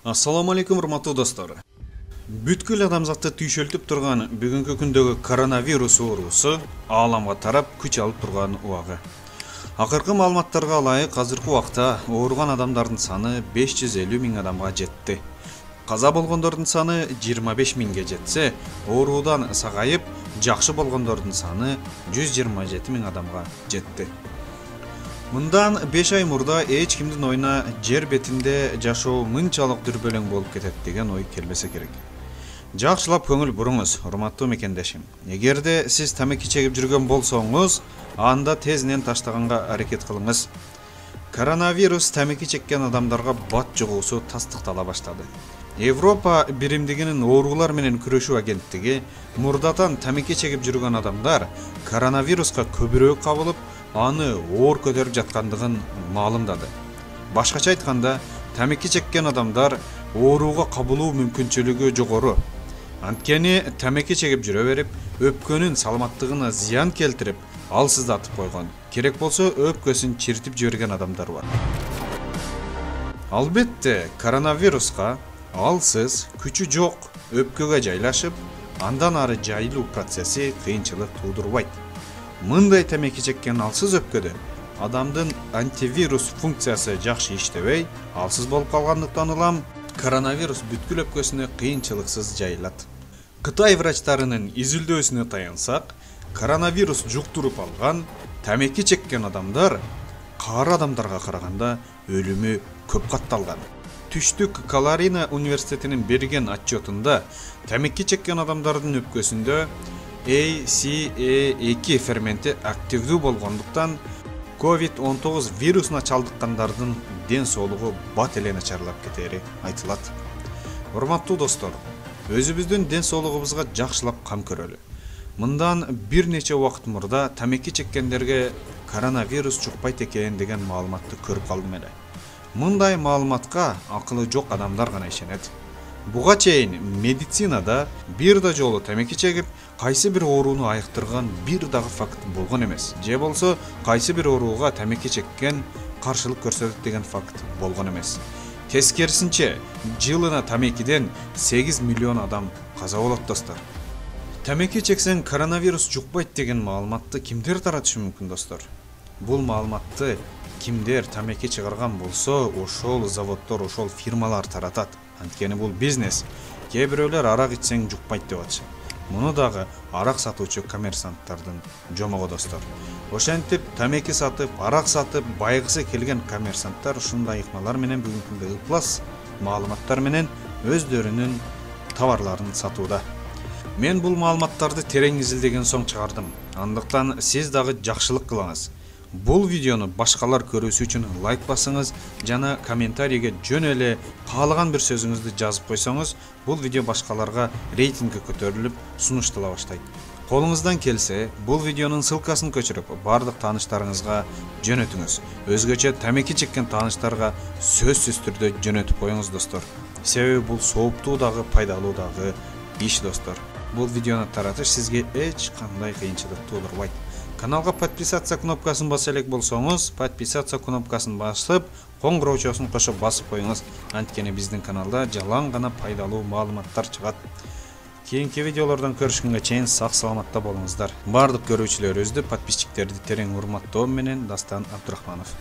Ассаламу алейкум, урматтуу достор. Бүткүл адамзатты түйшөлтүп турган бүгүнкү күндөгү коронавирус оорусу ааламга тарап күч алып турган убагы. Акыркы маалыматтарга ылайык азыркы убакта ооруган адамдардын саны 550 миң адамга жетти. Каза болгондордун саны 25 миңге жетсе, оорудан сагайып жакшы болгондордун саны 127 миң адамга жетти. Мындан 5 ай мурда эч кимдин оюна жер бетинде жашоо мынчалык дүрбөлөң болуп кетет деген ой келбесе керек. Жакшылап көңүл буруңуз, урматтуу мекендешим. Эгерде сиз тамеки чегип жүргөн болсоңуз, анда тезинен таштаганга аракет кылыңыз. Коронавирус тамеки чеккен адамдарга бат жугуусу тастыктала баштады. Европа биримдигинин оорулар менен күрөшүү агенттиги мурдатан тамеки чегип жүргөн адамдар коронавируска көбүрөөк кабылып, аны оор көтөрүп жаткандыгын маалымдады. Башкача айтканда, тамеки чеккен адамдар ооруга кабылуу мүмкүнчүлүгү жогору. Анткени тамеки чегип жүрө берип, өпкөнүн саламаттыгына зыян келтирип, алсыздатып койгон. Керек болсо өпкөсүн чиртип жиберген адамдар бар. Албетте, коронавируска алсыз, күчү жок өпкөгө жайлашып, андан ары жайылуу процесси кыйынчылык туудурбайт. Мындай тамеки чеккен алсыз өпкөдө адамдын антивирус функциясы жакшы иштебей, алсыз болуп калгандыктан улам коронавирус бүткүл өпкөсүнө кыйынчылыксыз жайылат. Кытай врачтарынын изилдөөсүнө таянсак, коронавирус жуктуруп алган тамеки чеккен адамдар кары адамдарга караганда өлүмү көп катталган. Түштүк Каларина университетинин берген отчетунда тамеки чеккен адамдардын өпкөсүндө ACE2 ферменти активдүү болгондуктан COVID-19 вирусуна чалдыккандардын ден соолугу бат эле начарлап кетери айтылат. Урматтуу достор, өзүбүздүн ден соолугубузга жакшылап кам көрөлү. Мындан бир нече убакыт мурда тамеки чеккендерге коронавирус жукпайт экен деген маалыматты көрүп калдым эле. Мындай маалыматка акылы жок адамдар гана ишенет. Буга чейин медицинада бир да жолу тамеки чегип, кайсы бир ооруну айыктырган бир дагы факт болгон эмес. Же болсо, кайсы бир ооруга тамеки чеккен каршылык көрсөтөт деген факт болгон эмес. Тескерисинче, жылына тамекиден 8 миллион адам каза болот достор. Тамеки чексең коронавирус жукпайт деген маалыматты кимдер таратышы мүмкүн достор? Бул маалыматты кимдер тамеки чыгарган болсо, ошол заводдор, ошол фирмалар таратат. Анткени бул бизнес. Кээ бирөөлөр арак ичсең жукпайт деп атышат. Муну дагы арак сатуучу коммерсанттардын жомогу достор. Ошентип тамеки сатып, арак сатып байгысы келген коммерсанттар ушундай ыкмалар менен бүгүнкү күндө ыплас маалыматтар менен өздөрүнүн товарларын сатууда. Мен бул маалыматтарды терең изилдеген соң чыгардым. Андыктан сиз дагы жакшылык кылыңыз. Бул видеону башкалар көрүүсү үчүн лайк басыңыз жана комментарийге жөн эле каалаган бир сөзүңүздү жазып койсоңуз, бул видео башкаларга рейтинги көтөрүлүп, сунуштала баштайт. Колуңуздан келсе, бул видеонун ссылкасын көчүрүп, бардык тааныштарыңызга жөнөтүңүз. Өзгөчө тамеки чеккен тааныштарга сөзсүз түрдө жөнөтүп коюңуз достор. Себеби бул сооптуу дагы, пайдалуу дагы иш достор. Бул видеону таратыш сизге эч кандай кыйынчылык туудурбайт. Каналга подписаться кнопкасын баса элек болсоңуз, подписаться кнопкасын басып, коңгуроочосун кошуп басып коюңуз. Анткени биздин каналда жалаң гана пайдалуу маалыматтар чыгат. Кийинки видеолордон көрүшкөнгө чейин сак саламатта болуңуздар. Бардык көрүүчүлөрүбүздү, подписчиктерди терең урматтоом менен Дастан Абдурахманов.